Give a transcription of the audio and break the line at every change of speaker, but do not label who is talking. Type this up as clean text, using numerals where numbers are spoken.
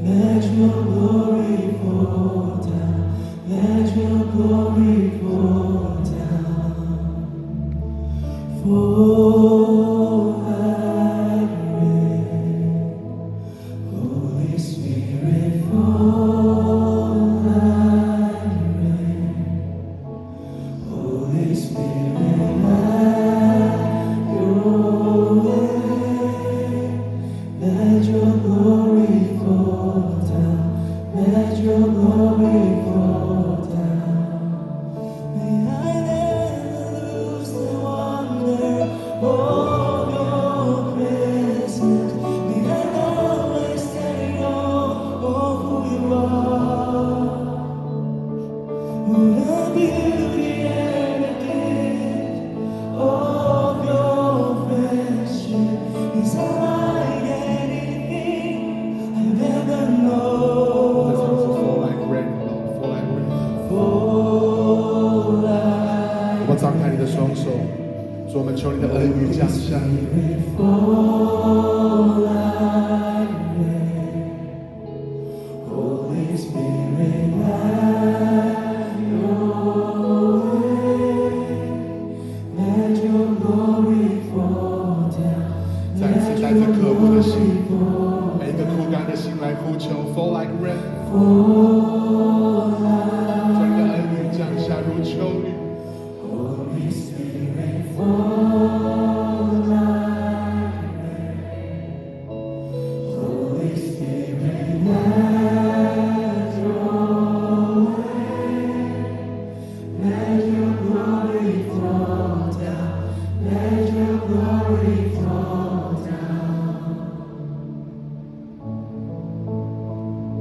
Let your glory fall down. Let your glory fall down. Fall like rain. Holy Spirit, fall like rain. Holy Spirit, have your way. Let your glory fall down. Let your glory fall down. May I never lose the wonder of your presence. May I always stand in awe of who you are. What a beauty and a gift of your friendship is unlike anything I've ever known.
Let's also fall like rain, fall like rain.
Fall
我
like
们张开你的双手，主，我们求你的恩雨降下。
fall like rain. Holy Spirit, have your way. Let your glory fall down.
再一次带着渴慕的心，每一个枯干的心来呼求，fall like rain，
Fall
将你的
like
恩雨降下如秋雨。
Holy Spirit, fall